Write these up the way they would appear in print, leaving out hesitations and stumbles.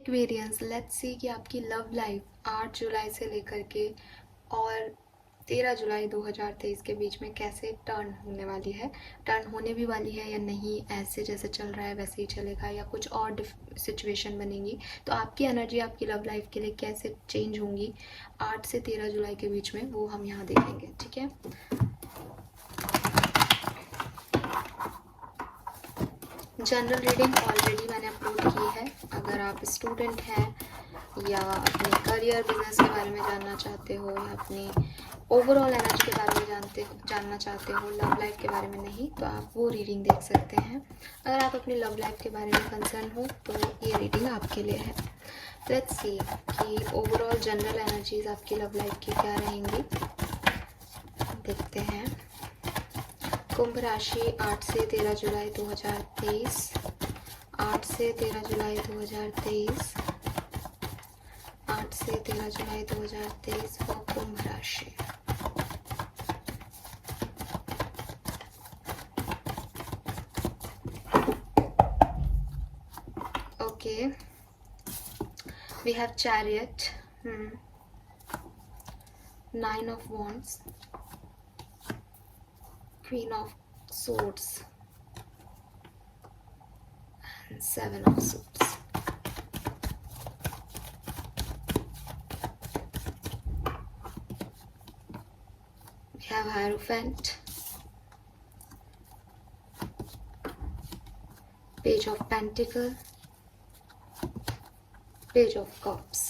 Aquarians, let's see कि आपकी love life 8 जुलाई से लेकर के और 13 जुलाई 2023 के बीच में कैसे टर्न होने वाली है, टर्न होने भी वाली है या नहीं, ऐसे जैसे चल रहा है वैसे ही चलेगा या कुछ और सिचुएशन बनेगी। तो आपकी एनर्जी आपकी लव लाइफ के लिए कैसे चेंज होंगी 8 से 13 जुलाई के बीच में, वो हम यहाँ देखेंगे। ठीक है, जनरल रीडिंग ऑलरेडी मैंने अपलोड की है। अगर आप स्टूडेंट हैं या अपने करियर बिजनेस के बारे में जानना चाहते हो या अपनी ओवरऑल एनर्जी के बारे में जानना चाहते हो, लव लाइफ के बारे में नहीं, तो आप वो रीडिंग देख सकते हैं। अगर आप अपनी लव लाइफ के बारे में कंसर्न हो तो ये रीडिंग आपके लिए है। लेट्स सी कि ओवरऑल जनरल एनर्जीज आपकी लव लाइफ की क्या रहेंगी, देखते हैं। कुंभ राशि 8 से 13 जुलाई 2023, 8 से 13 जुलाई 2023, 8 से 13 जुलाई 2023 फॉर कुंभ राशि। Okay, we have chariot, 9 of wands, Queen of swords and 7 of swords. We have Hierophant, Page of Pentacle, Page of Cups.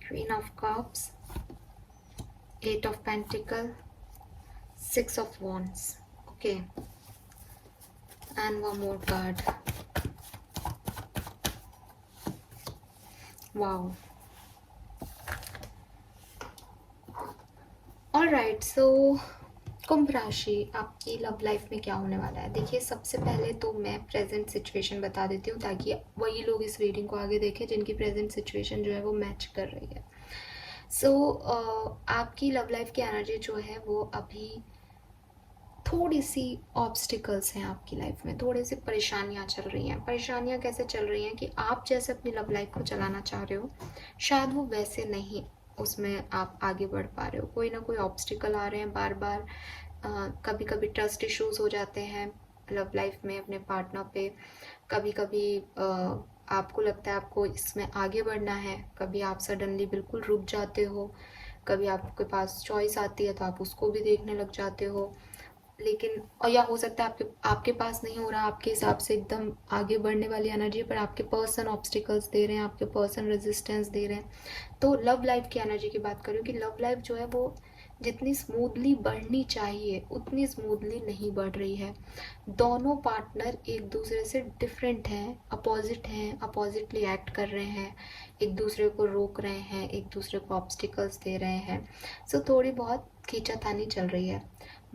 Queen of Cups, 8 of Pentacle, 6 of Wands. Okay, and one more card. Wow. All right, so कुंभ राशि आपकी love life में क्या होने वाला है। देखिए, सबसे पहले तो मैं प्रेजेंट सिचुएशन बता देती हूँ ताकि वही लोग इस रीडिंग को आगे देखें जिनकी प्रेजेंट सिचुएशन जो है वो मैच कर रही है। सो आपकी लव लाइफ की एनर्जी जो है वो अभी थोड़ी सी ऑब्स्टिकल्स हैं आपकी लाइफ में, थोड़ी सी परेशानियाँ चल रही हैं। परेशानियाँ कैसे चल रही हैं कि आप जैसे अपनी लव लाइफ को चलाना चाह रहे हो शायद वो वैसे नहीं उसमें आप आगे बढ़ पा रहे हो। कोई ना कोई ऑब्स्टिकल आ रहे हैं बार बार। कभी कभी ट्रस्ट इश्यूज हो जाते हैं लव लाइफ में अपने पार्टनर पे। कभी कभी आपको लगता है आपको इसमें आगे बढ़ना है, कभी आप सडनली बिल्कुल रुक जाते हो, कभी आपके पास चॉइस आती है तो आप उसको भी देखने लग जाते हो। लेकिन और या हो सकता है आपके पास नहीं हो रहा, आपके हिसाब से एकदम आगे बढ़ने वाली एनर्जी, पर आपके पर्सन ऑब्स्टिकल्स दे रहे हैं, आपके पर्सन रेजिस्टेंस दे रहे हैं। तो लव लाइफ की एनर्जी की बात करूँ कि लव लाइफ जो है वो जितनी स्मूथली बढ़नी चाहिए उतनी स्मूथली नहीं बढ़ रही है। दोनों पार्टनर एक दूसरे से डिफरेंट हैं, अपोजिटली एक्ट कर रहे हैं, एक दूसरे को रोक रहे हैं, एक दूसरे को ऑब्स्टिकल्स दे रहे हैं। सो थोड़ी बहुत खींचातानी चल रही है।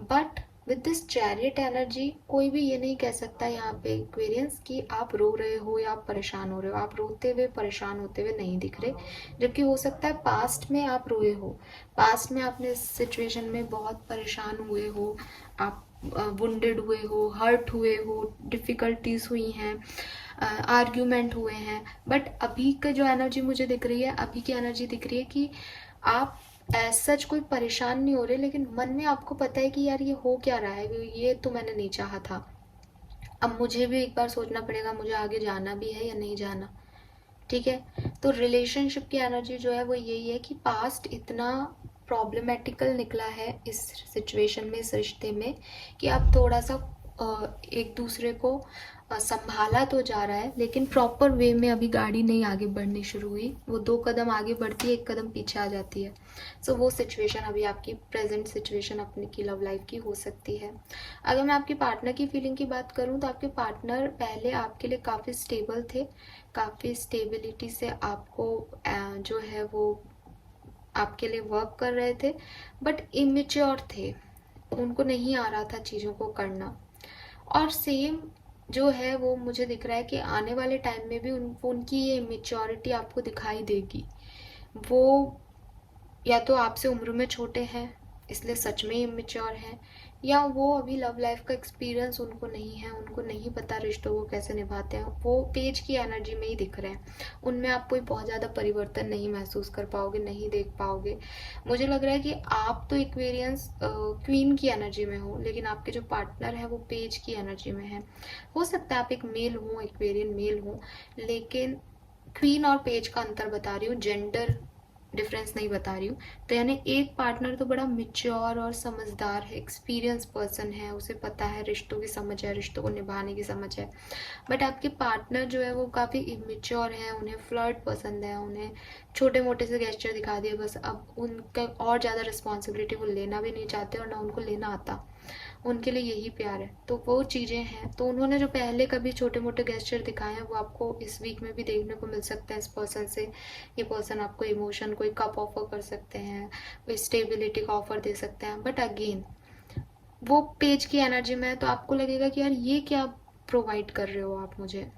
But with this chariot energy कोई भी ये नहीं कह सकता यहाँ पे एक्वेरियंस कि आप रो रहे हो या आप परेशान हो रहे हो। आप रोते हुए परेशान होते हुए नहीं दिख रहे, जबकि हो सकता है पास्ट में आप रोए हो, पास्ट में आपने इस सिचुएशन में बहुत परेशान हुए हो, आप वुंडेड हुए हो, हर्ट हुए हो, डिफ़िकल्टीज हुई हैं, आर्ग्यूमेंट हुए हैं। बट अभी का जो एनर्जी मुझे दिख रही है, अभी की एनर्जी दिख रही है कि आप सच कोई परेशान नहीं हो रहे, लेकिन मन में आपको पता है कि यार ये हो क्या रहा है, ये तो मैंने नहीं चाहा था। अब मुझे भी एक बार सोचना पड़ेगा मुझे आगे जाना भी है या नहीं जाना। ठीक है, तो रिलेशनशिप की एनर्जी जो है वो यही है कि पास्ट इतना प्रॉब्लमेटिकल निकला है इस सिचुएशन में, इस रिश्ते में, कि अब थोड़ा सा एक दूसरे को संभाला तो जा रहा है लेकिन प्रॉपर वे में अभी गाड़ी नहीं आगे बढ़नी शुरू हुई। वो 2 कदम आगे बढ़ती है, 1 कदम पीछे आ जाती है। सो वो सिचुएशन अभी आपकी प्रेजेंट सिचुएशन अपनी की लव लाइफ की हो सकती है। अगर मैं आपके पार्टनर की फीलिंग की बात करूं तो आपके पार्टनर पहले आपके लिए काफ़ी स्टेबल थे, काफ़ी स्टेबिलिटी से आपको जो है वो आपके लिए वर्क कर रहे थे, बट इमेच्योर थे, उनको नहीं आ रहा था चीज़ों को करना। और सेम जो है वो मुझे दिख रहा है कि आने वाले टाइम में भी उनकी ये इमेच्योरिटी आपको दिखाई देगी। वो या तो आपसे उम्र में छोटे हैं इसलिए सच में इमेच्योर हैं, या वो अभी लव लाइफ का एक्सपीरियंस उनको नहीं है, उनको नहीं पता रिश्तों को कैसे निभाते हैं, वो पेज की एनर्जी में ही दिख रहे हैं। उनमें आप कोई बहुत ज़्यादा परिवर्तन नहीं महसूस कर पाओगे, नहीं देख पाओगे। मुझे लग रहा है कि आप तो एक्वेरियंस क्वीन की एनर्जी में हो, लेकिन आपके जो पार्टनर है वो पेज की एनर्जी में है। हो सकता है आप एक मेल हो, एक्वेरियन मेल हो, लेकिन क्वीन और पेज का अंतर बता रही हूँ, जेंडर डिफरेंस नहीं बता रही हूँ। तो यानी एक पार्टनर तो बड़ा मिच्योर और समझदार है, एक्सपीरियंस पर्सन है, उसे पता है, रिश्तों की समझ है, रिश्तों को निभाने की समझ है। बट आपके पार्टनर जो है वो काफ़ी इमेच्योर है, उन्हें फ्लर्ट पसंद है, उन्हें छोटे मोटे से गेस्चर दिखा दिए बस, अब उनका और ज़्यादा रिस्पॉन्सिबिलिटी वो लेना भी नहीं चाहते और ना उनको लेना आता। उनके लिए यही प्यार है। तो वो चीज़ें हैं, तो उन्होंने जो पहले कभी छोटे मोटे गेस्चर दिखाए हैं वो आपको इस वीक में भी देखने को मिल सकते हैं इस पर्सन से। ये पर्सन आपको इमोशन, कोई कप ऑफर कर सकते हैं, कोई स्टेबिलिटी का ऑफर दे सकते हैं। बट अगेन वो पेज की एनर्जी में है, तो आपको लगेगा कि यार ये क्या प्रोवाइड कर रहे हो आप मुझे,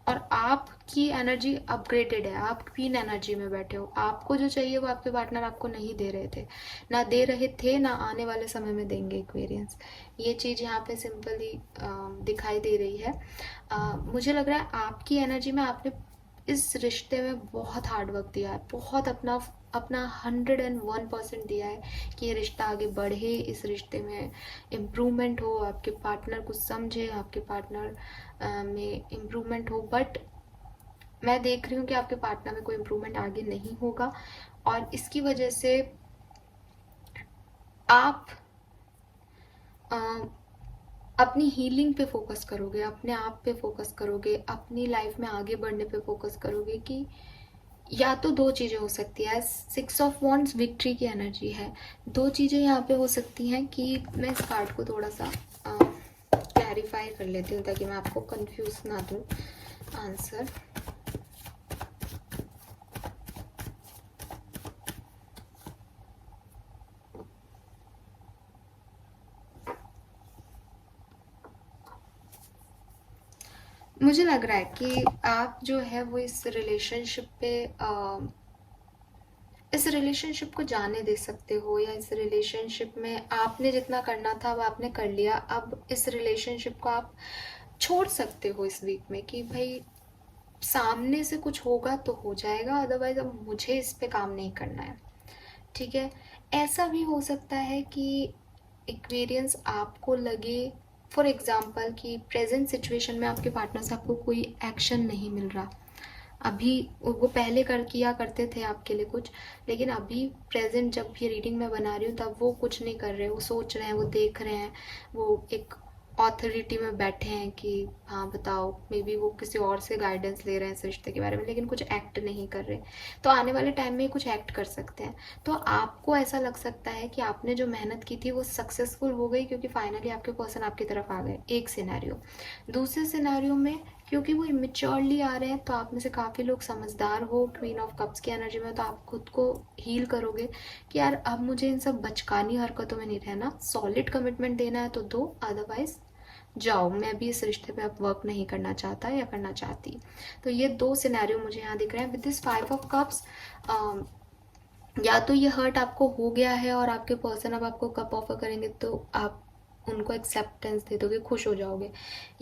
और आपकी एनर्जी अपग्रेडेड है, आप क्वीन एनर्जी में बैठे हो। आपको जो चाहिए वो आपके पार्टनर आपको नहीं दे रहे थे, ना दे रहे थे, ना आने वाले समय में देंगे एक्वेरियंस। ये चीज़ यहाँ पे सिंपली दिखाई दे रही है। मुझे लग रहा है आपकी एनर्जी में आपने इस रिश्ते में बहुत हार्ड वर्क दिया है, बहुत अपना अपना 101% दिया है कि ये रिश्ता आगे बढ़े, इस रिश्ते में इम्प्रूवमेंट हो, आपके पार्टनर को समझे, आपके पार्टनर में इम्प्रूवमेंट हो। बट मैं देख रही हूँ कि आपके पार्टनर में कोई इम्प्रूवमेंट आगे नहीं होगा, और इसकी वजह से आप अ, अपनी हीलिंग पे फोकस करोगे, अपने आप पे फोकस करोगे, अपनी लाइफ में आगे बढ़ने पे फोकस करोगे। कि या तो दो चीज़ें हो सकती है, 6 ऑफ वॉन्ड्स विक्ट्री की एनर्जी है। दो चीज़ें यहाँ पे हो सकती हैं कि मैं इस कार्ड को थोड़ा सा क्लैरिफाई कर लेती हूँ ताकि मैं आपको कंफ्यूज ना दूँ आंसर। मुझे लग रहा है कि आप जो है वो इस रिलेशनशिप को जाने दे सकते हो, या इस रिलेशनशिप में आपने जितना करना था वो आपने कर लिया। अब इस रिलेशनशिप को आप छोड़ सकते हो इस वीक में, कि भाई सामने से कुछ होगा तो हो जाएगा, अदरवाइज अब मुझे इस पे काम नहीं करना है। ठीक है। ऐसा भी हो सकता है कि एक्वेरियंस आपको लगे, फॉर एग्जाम्पल, कि प्रेजेंट सिचुएशन में आपके पार्टनर से आपको कोई एक्शन नहीं मिल रहा। अभी वो पहले कर किया करते थे आपके लिए कुछ, लेकिन अभी प्रेजेंट जब ये रीडिंग मैं बना रही हूँ तब वो कुछ नहीं कर रहे, वो सोच रहे हैं, वो देख रहे हैं, वो एक ऑथोरिटी में बैठे हैं कि हाँ बताओ, मे बी वो किसी और से गाइडेंस ले रहे हैं इस रिश्ते के बारे में, लेकिन कुछ एक्ट नहीं कर रहे। तो आने वाले टाइम में कुछ एक्ट कर सकते हैं। तो आपको ऐसा लग सकता है कि आपने जो मेहनत की थी वो सक्सेसफुल हो गई, क्योंकि फाइनली आपके पर्सन आपकी तरफ आ गए, एक सिनेरियो। दूसरे सिनेरियो में क्योंकि वो इमेच्योरली आ रहे हैं, तो आप में से काफ़ी लोग समझदार हो क्वीन ऑफ कप्स की एनर्जी में, तो आप खुद को हील करोगे कि यार अब मुझे इन सब बचकानी हरकतों में नहीं रहना, सॉलिड कमिटमेंट देना है तो दो, अदरवाइज जाओ, मैं भी इस रिश्ते पे अब वर्क नहीं करना चाहता या करना चाहती। तो ये दो सिनेरियो मुझे यहाँ दिख रहे हैं विद दिस 5 ऑफ कप्स। या तो ये हर्ट आपको हो गया है और आपके पर्सन अब आपको कप ऑफर करेंगे तो आप उनको एक्सेप्टेंस दे दोगे, खुश हो जाओगे।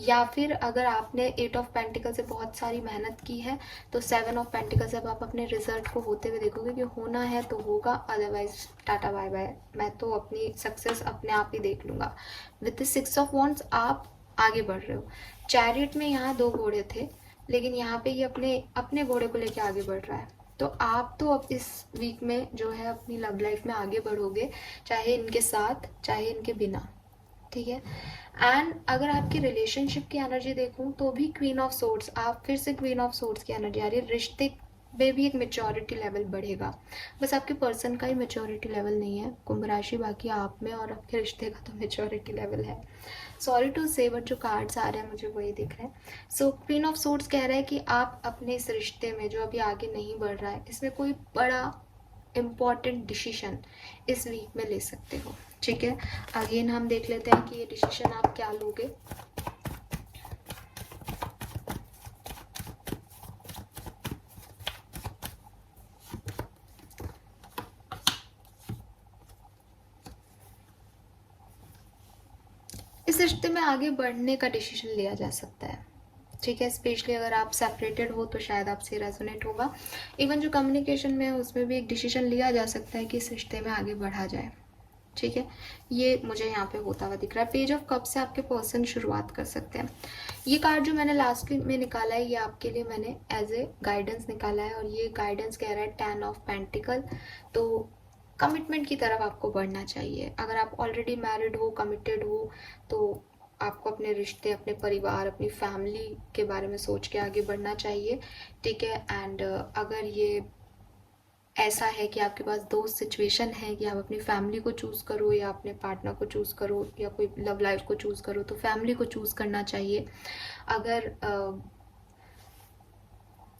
या फिर अगर आपने 8 ऑफ पेंटिकल से बहुत सारी मेहनत की है तो 7 ऑफ पेंटिकल से अब आप अपने रिजल्ट को होते हुए देखोगे कि होना है तो होगा, अदरवाइज टाटा बाय बाय, मैं तो अपनी सक्सेस अपने आप ही देख लूँगा। विथ 6 ऑफ वॉन्ड्स आप आगे बढ़ रहे हो। चैरियट में यहाँ 2 घोड़े थे, लेकिन यहाँ पे ये अपने अपने घोड़े को लेके आगे बढ़ रहा है। तो आप तो अब इस वीक में जो है अपनी लव लाइफ में आगे बढ़ोगे, चाहे इनके साथ चाहे इनके बिना। ठीक है। एंड अगर आपकी रिलेशनशिप की एनर्जी देखूं तो भी क्वीन ऑफ सोर्ड्स, आप फिर से क्वीन ऑफ सोर्ड्स की एनर्जी आ रही है। रिश्ते में भी एक मेच्योरिटी लेवल बढ़ेगा, बस आपके पर्सन का ही मेच्योरिटी लेवल नहीं है कुंभ राशि, बाकी आप में और आपके रिश्ते का तो मेच्योरिटी लेवल है। सॉरी टू से, बट जो कार्ड्स आ रहे हैं मुझे वही दिख रहे हैं। सो क्वीन ऑफ सोर्ड्स कह रहा है कि आप अपने इस रिश्ते में जो अभी आगे नहीं बढ़ रहा है, इसमें कोई बड़ा इम्पॉर्टेंट डिसीजन इस वीक में ले सकते हो। ठीक है। अगेन हम देख लेते हैं कि ये डिसीजन आप क्या लोगे। रिश्ते में आगे बढ़ने का डिसीजन लिया जा सकता है, ठीक है। स्पेशली अगर आप सेपरेटेड हो तो शायद आपसे रेजोनेट होगा। इवन जो कम्युनिकेशन में है उसमें भी एक डिसीजन लिया जा सकता है कि इस रिश्ते में आगे बढ़ा जाए, ठीक है। ये मुझे यहाँ पे होता हुआ दिख रहा है। पेज ऑफ कप से आपके पर्सन शुरुआत कर सकते हैं। ये कार्ड जो मैंने लास्ट में निकाला है ये आपके लिए मैंने एज ए गाइडेंस निकाला है, और ये गाइडेंस कह रहा है 10 ऑफ पेंटिकल। तो कमिटमेंट की तरफ आपको बढ़ना चाहिए। अगर आप ऑलरेडी मैरिड हो, कमिटेड हो, तो आपको अपने रिश्ते, अपने परिवार, अपनी फैमिली के बारे में सोच के आगे बढ़ना चाहिए, ठीक है। एंड अगर ये ऐसा है कि आपके पास दो सिचुएशन है कि आप अपनी फैमिली को चूज़ करो या अपने पार्टनर को चूज़ करो या कोई लव लाइफ को चूज़ करो, तो फैमिली को चूज़ करना चाहिए। अगर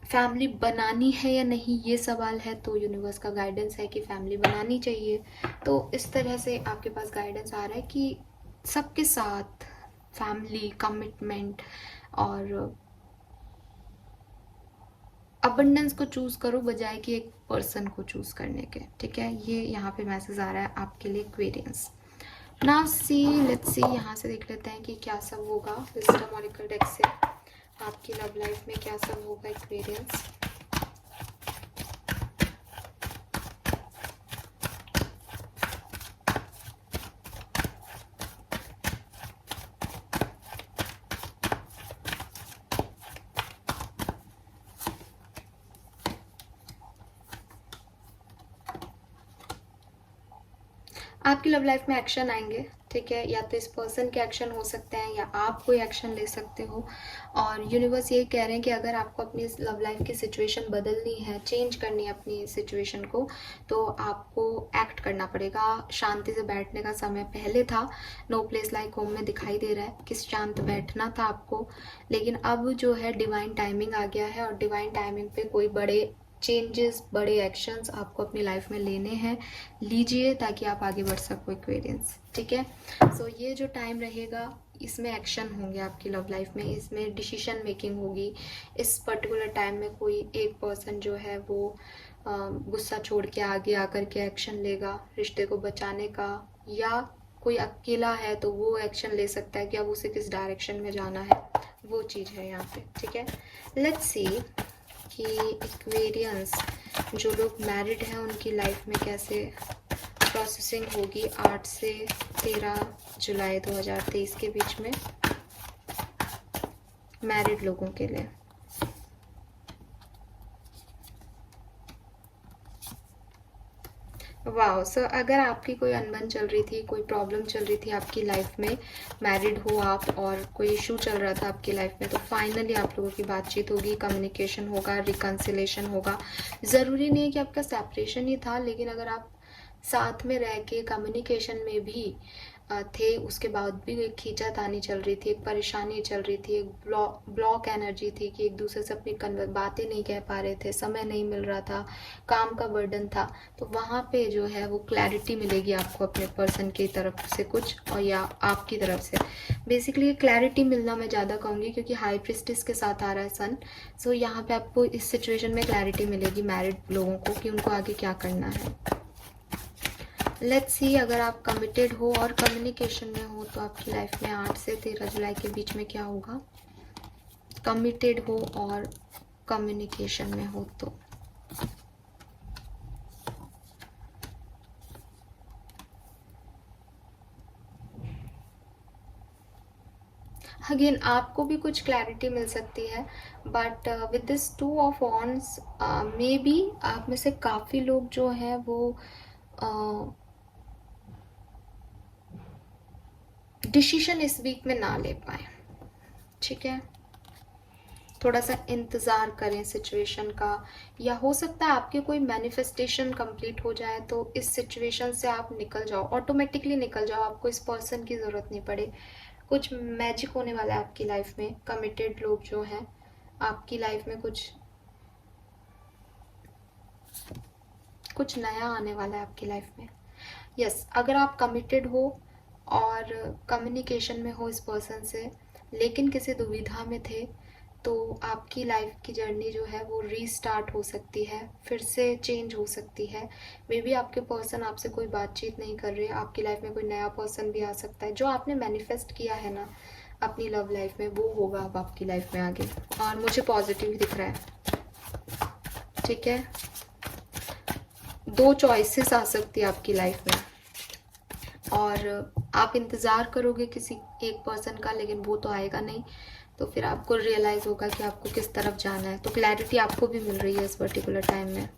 फैमिली बनानी है या नहीं ये सवाल है, तो यूनिवर्स का गाइडेंस है कि फैमिली बनानी चाहिए। तो इस तरह से आपके पास गाइडेंस आ रहा है कि सबके साथ फैमिली, कमिटमेंट और अबंडेंस को चूज़ करो बजाय कि एक पर्सन को चूज़ करने के, ठीक है। ये यहाँ पे मैसेज आ रहा है आपके लिए Aquarians. Now see, let's see, यहाँ से देख लेते हैं कि क्या सब होगा विजडम ऑरेकल डेक से आपकी लव लाइफ में क्या सब होगा एक्वेरियंस। आपकी लव लाइफ में एक्शन आएंगे, ठीक है। या तो इस पर्सन के एक्शन हो सकते हैं या आप कोई एक्शन ले सकते हो। और यूनिवर्स ये कह रहे हैं कि अगर आपको अपनी लव लाइफ की सिचुएशन बदलनी है, चेंज करनी है अपनी सिचुएशन को, तो आपको एक्ट करना पड़ेगा। शांति से बैठने का समय पहले था, नो प्लेस लाइक होम में दिखाई दे रहा है कि शांत बैठना था आपको, लेकिन अब जो है डिवाइन टाइमिंग आ गया है, और डिवाइन टाइमिंग पे कोई बड़े चेंजेस, बड़े एक्शंस आपको अपनी लाइफ में लेने हैं, लीजिए ताकि आप आगे बढ़ सको एक्वेरियंस, ठीक है। सो ये जो टाइम रहेगा इसमें एक्शन होंगे आपकी लव लाइफ में, इसमें डिसीजन मेकिंग होगी। इस पर्टिकुलर टाइम में कोई एक पर्सन जो है वो गुस्सा छोड़ के आगे आकर के एक्शन लेगा रिश्ते को बचाने का, या कोई अकेला है तो वो एक्शन ले सकता है कि अब उसे किस डायरेक्शन में जाना है, वो चीज़ है यहाँ पे, ठीक है। लेट्स सी कि एक्वेरियंस जो लोग मैरिड हैं उनकी लाइफ में कैसे प्रोसेसिंग होगी 8 से 13 जुलाई 2023 के बीच में मैरिड लोगों के लिए। वाह, सो अगर आपकी कोई अनबन चल रही थी, कोई प्रॉब्लम चल रही थी आपकी लाइफ में, मैरिड हो आप और कोई इशू चल रहा था आपकी लाइफ में, तो फाइनली आप लोगों की बातचीत होगी, कम्युनिकेशन होगा, रिकन्सिलेशन होगा। ज़रूरी नहीं है कि आपका सेपरेशन ही था, लेकिन अगर आप साथ में रह के कम्युनिकेशन में भी थे, उसके बाद भी एक खींचातानी चल रही थी, एक परेशानी चल रही थी, एक ब्लॉक एनर्जी थी कि एक दूसरे से अपनी बातें नहीं कह पा रहे थे, समय नहीं मिल रहा था, काम का बर्डन था, तो वहाँ पे जो है वो क्लैरिटी मिलेगी आपको अपने पर्सन की तरफ से कुछ, और या आपकी तरफ से। बेसिकली क्लैरिटी मिलना मैं ज़्यादा कहूँगी क्योंकि हाई प्रिस्टिस के साथ आ रहा है सन। सो यहाँ पे आपको इस सिचुएशन में क्लैरिटी मिलेगी मैरिड लोगों को कि उनको आगे क्या करना है। लेट्स सी, अगर आप कमिटेड हो और कम्युनिकेशन में हो तो आपकी लाइफ में 8 से 13 जुलाई के बीच में क्या होगा। कमिटेड हो और कम्युनिकेशन में हो तो अगेन आपको भी कुछ क्लैरिटी मिल सकती है, but with this 2 of wands may be आप में से काफ़ी लोग जो हैं वो डिसीजन इस वीक में ना ले पाए, ठीक है। थोड़ा सा इंतज़ार करें सिचुएशन का, या हो सकता है आपके कोई मैनिफेस्टेशन कंप्लीट हो जाए तो इस सिचुएशन से आप निकल जाओ, ऑटोमेटिकली निकल जाओ, आपको इस पर्सन की ज़रूरत नहीं पड़े। कुछ मैजिक होने वाला है आपकी लाइफ में। कमिटेड लोग जो हैं आपकी लाइफ में कुछ नया आने वाला है आपकी लाइफ में। यस, अगर आप कमिटेड हो और कम्युनिकेशन में हो इस पर्सन से, लेकिन किसी दुविधा में थे, तो आपकी लाइफ की जर्नी जो है वो रीस्टार्ट हो सकती है, फिर से चेंज हो सकती है। मे बी आपके पर्सन आपसे कोई बातचीत नहीं कर रहे, आपकी लाइफ में कोई नया पर्सन भी आ सकता है। जो आपने मैनिफेस्ट किया है ना अपनी लव लाइफ में, वो होगा अब आपकी लाइफ में आगे, और मुझे पॉजिटिव ही दिख रहा है। ठीक है, 2 चॉइसेस आ सकती है आपकी लाइफ में, और आप इंतज़ार करोगे किसी एक पर्सन का, लेकिन वो तो आएगा नहीं। तो फिर आपको रियलाइज़ होगा कि आपको किस तरफ जाना है। तो क्लैरिटी आपको भी मिल रही है इस पर्टिकुलर टाइम में।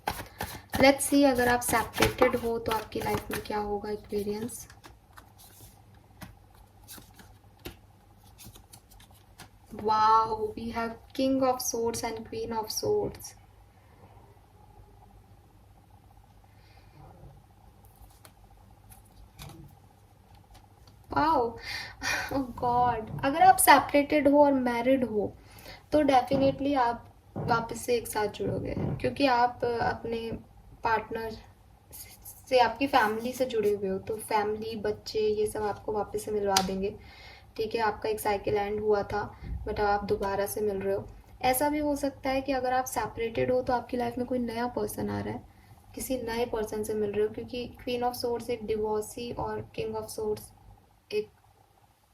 लेट्स सी, अगर आप सेपरेटेड हो तो आपकी लाइफ में क्या होगा experience. Wow, we have king of swords and queen of swords. Wow, God, अगर आप सेपरेटेड हो और मैरिड हो तो डेफिनेटली आप वापस से एक साथ जुड़ोगे, क्योंकि आप अपने पार्टनर से, आपकी फैमिली से जुड़े हुए हो। तो फैमिली, बच्चे, ये सब आपको वापस से मिलवा देंगे। ठीक है, आपका एक साइकिल एंड हुआ था, बट अब आप दोबारा से मिल रहे हो। ऐसा भी हो सकता है कि अगर आप सेपरेटेड हो तो आपकी लाइफ में कोई नया पर्सन आ रहा है, किसी नए पर्सन से मिल रहे हो, क्योंकि क्वीन ऑफ सोर्ड्स एक डिवोर्सी और किंग ऑफ सोर्ड्स एक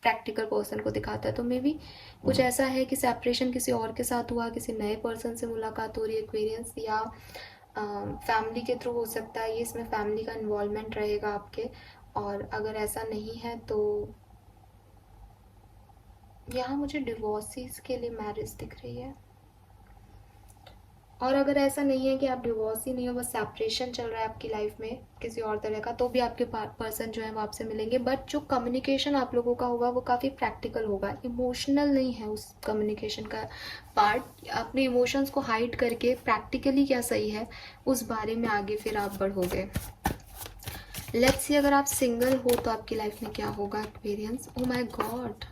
प्रैक्टिकल पर्सन को दिखाता है। तो मे बी कुछ ऐसा है कि सेपरेशन किसी और के साथ हुआ, किसी नए पर्सन से मुलाकात हो रही है एक्सपीरियंस, या फैमिली के थ्रू हो सकता है। ये इसमें फैमिली का इन्वॉल्वमेंट रहेगा आपके। और अगर ऐसा नहीं है तो यहाँ मुझे डिवोर्सीज के लिए मैरिज दिख रही है। और अगर ऐसा नहीं है कि आप डिवोर्स ही नहीं हो, बस सेपरेशन चल रहा है आपकी लाइफ में किसी और तरह का, तो भी आपके पर्सन जो है वो आपसे मिलेंगे। बट जो कम्युनिकेशन आप लोगों का होगा वो काफ़ी प्रैक्टिकल होगा, इमोशनल नहीं है उस कम्युनिकेशन का पार्ट। अपने इमोशंस को हाइड करके प्रैक्टिकली क्या सही है उस बारे में आगे फिर आप बढ़ोगे। लेट्स सी, अगर आप सिंगल हो तो आपकी लाइफ में क्या होगा एक्सपीरियंस। ओ माय गॉड,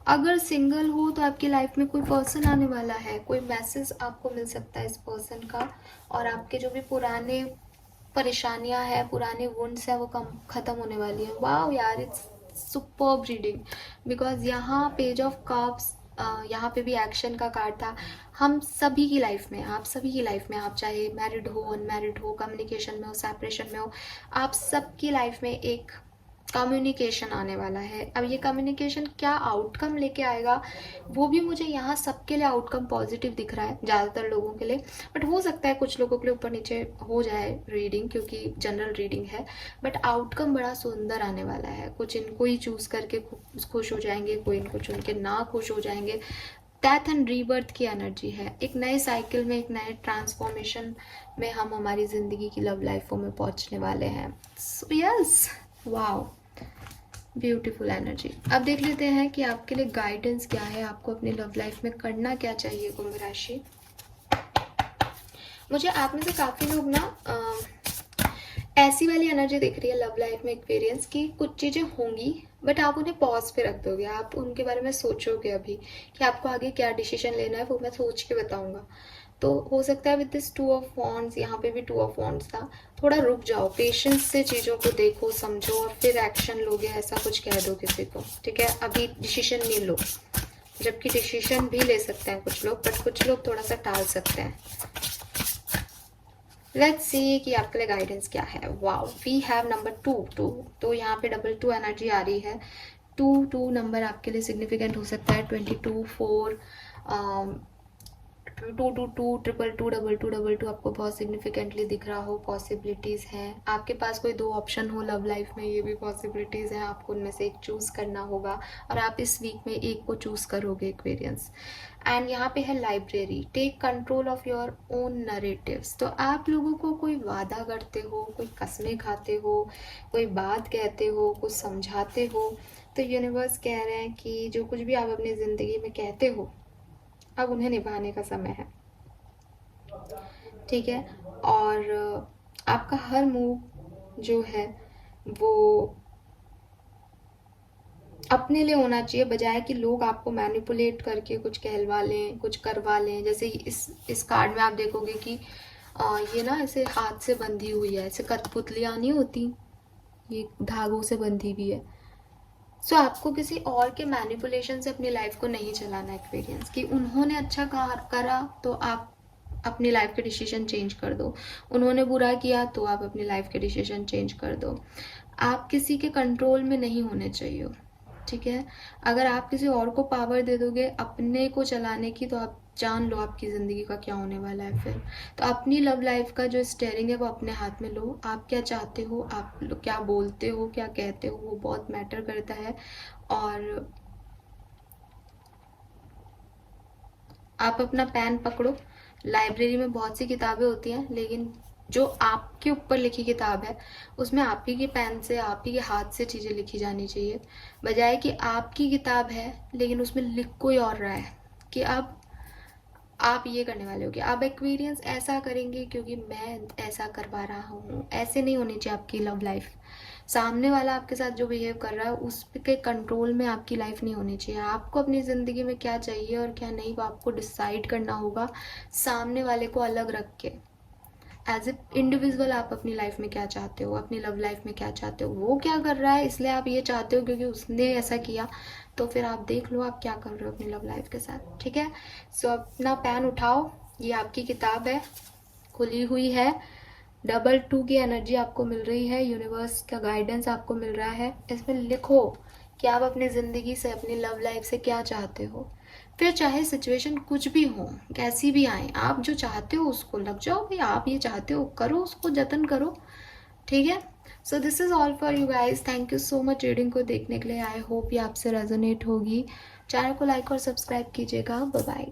अगर सिंगल हो तो आपकी लाइफ में कोई पर्सन आने वाला है, कोई मैसेज आपको मिल सकता है इस पर्सन का, और आपके जो भी पुराने परेशानियां हैं, पुराने वुंड्स हैं, वो कम ख़त्म होने वाली है। वाह यार, इट्स सुपर्ब रीडिंग, बिकॉज यहाँ पेज ऑफ कप्स, यहाँ पे भी एक्शन का कार्ड था। हम सभी की लाइफ में, आप सभी की लाइफ में, आप चाहे मैरिड हो, अनमैरिड हो, कम्युनिकेशन में हो, सेपरेशन में हो, आप सबकी लाइफ में एक कम्युनिकेशन आने वाला है। अब ये कम्युनिकेशन क्या आउटकम लेके आएगा वो भी मुझे यहाँ सबके लिए आउटकम पॉजिटिव दिख रहा है, ज़्यादातर लोगों के लिए। बट हो सकता है कुछ लोगों के लिए ऊपर नीचे हो जाए रीडिंग, क्योंकि जनरल रीडिंग है। बट आउटकम बड़ा सुंदर आने वाला है। कुछ इनको ही चूज़ करके खुश हो जाएंगे, कोई इनको चुन के ना खुश हो जाएंगे। डेथ एंड रीबर्थ की एनर्जी है। एक नए साइकिल में, एक नए ट्रांसफॉर्मेशन में हम हमारी ज़िंदगी की लव लाइफों में पहुँचने वाले हैं। So yes, wow, beautiful energy. अब देख लेते हैं कि आपके लिए गाइडेंस क्या है, आपको अपनी लव लाइफ में करना क्या चाहिए कुंभ राशि। मुझे आप में से काफ़ी लोग ना ऐसी वाली एनर्जी दिख रही है लव लाइफ में एक्सपीरियंस की, कुछ चीज़ें होंगी बट आप उन्हें पॉज पे रख दोगे, आप उनके बारे में सोचोगे अभी कि आपको आगे क्या डिसीजन लेना है, वो मैं सोच के बताऊंगा। तो हो सकता है विद दिस 2 ऑफ वॉन्ड्स, यहाँ पे भी 2 ऑफ वॉन्ड्स था, थोड़ा रुक जाओ, पेशेंस से चीज़ों को देखो, समझो, और फिर एक्शन लोगे, ऐसा कुछ कह दो किसी को। ठीक है, अभी डिसीजन नहीं लो, जबकि डिसीजन भी ले सकते हैं कुछ लोग, बट कुछ लोग थोड़ा सा टाल सकते हैं। लेट्स सी कि आपके लिए गाइडेंस क्या है। वाओ, वी हैव नंबर 2 2, तो यहाँ पे डबल 2 एनर्जी आ रही है। 2 नंबर आपके लिए सिग्निफिकेंट हो सकता है। 22 4 222 222 22 आपको बहुत सिग्निफिकेंटली दिख रहा हो। पॉसिबिलिटीज़ हैं, आपके पास कोई 2 ऑप्शन हो लव लाइफ में, ये भी पॉसिबिलिटीज़ हैं। आपको उनमें से एक चूज़ करना होगा, और आप इस वीक में एक को चूज़ करोगे एक्सपीरियंस। एंड यहाँ पे है library, take control of your own narratives. तो आप लोगों को कोई वादा करते हो, कोई कसमें खाते हो, कोई बात कहते हो, कुछ समझाते हो, तो यूनिवर्स कह रहे हैं कि जो कुछ भी आप अपनी ज़िंदगी में कहते हो अब उन्हें निभाने का समय है। ठीक है, और आपका हर मूव जो है वो अपने लिए होना चाहिए, बजाय कि लोग आपको मैनिपुलेट करके कुछ कहलवा लें, कुछ करवा लें। जैसे इस कार्ड में आप देखोगे कि ये ना ऐसे हाथ से बंधी हुई है, ऐसे कठपुतलियाँ नहीं होती, ये धागों से बंधी हुई है। सो आपको किसी और के मैनिपुलेशन से अपनी लाइफ को नहीं चलाना एक्सपीरियंस, कि उन्होंने अच्छा करा तो आप अपनी लाइफ के डिसीजन चेंज कर दो, उन्होंने बुरा किया तो आप अपनी लाइफ के डिसीजन चेंज कर दो। आप किसी के कंट्रोल में नहीं होने चाहिए, ठीक है। अगर आप किसी और को पावर दे दोगे अपने को चलाने की, तो आप जान लो आपकी ज़िंदगी का क्या होने वाला है फिर। तो अपनी लव लाइफ का जो स्टेयरिंग है वो अपने हाथ में लो। आप क्या चाहते हो, आप क्या बोलते हो, क्या कहते हो, वो बहुत मैटर करता है। और आप अपना पेन पकड़ो, लाइब्रेरी में बहुत सी किताबें होती हैं, लेकिन जो आपके ऊपर लिखी किताब है उसमें आप ही के पेन से, आप ही के हाथ से चीज़ें लिखी जानी चाहिए, बजाय कि आपकी किताब है लेकिन उसमें लिख कोई और रहा है कि अब आप ये करने वाले हो कि आप एक्सपीरियंस ऐसा करेंगे क्योंकि मैं ऐसा करवा रहा हूँ। ऐसे नहीं होनी चाहिए आपकी लव लाइफ। सामने वाला आपके साथ जो बिहेव कर रहा है उस के कंट्रोल में आपकी लाइफ नहीं होनी चाहिए। आपको अपनी ज़िंदगी में क्या चाहिए और क्या नहीं वो आपको डिसाइड करना होगा, सामने वाले को अलग रख के। एज ए इंडिविजुअल आप अपनी लाइफ में क्या चाहते हो, अपनी लव लाइफ में क्या चाहते हो, वो क्या कर रहा है इसलिए आप ये चाहते हो क्योंकि उसने ऐसा किया, तो फिर आप देख लो आप क्या कर रहे हो अपनी लव लाइफ के साथ, ठीक है। सो अपना पेन उठाओ, ये आपकी किताब है, खुली हुई है, 2 की एनर्जी आपको मिल रही है, यूनिवर्स का गाइडेंस आपको मिल रहा है। इसमें लिखो कि आप अपनी ज़िंदगी से, अपनी लव लाइफ से क्या चाहते हो। फिर चाहे सिचुएशन कुछ भी हो, कैसी भी आए, आप जो चाहते हो उसको लग जाओ भाई, आप ये चाहते हो करो, उसको जतन करो, ठीक है। So this is all for you guys. Thank you so much reading को देखने के लिए। आई होप ये आपसे रेजोनेट होगी। चैनल को लाइक और सब्सक्राइब कीजिएगा। Bye bye.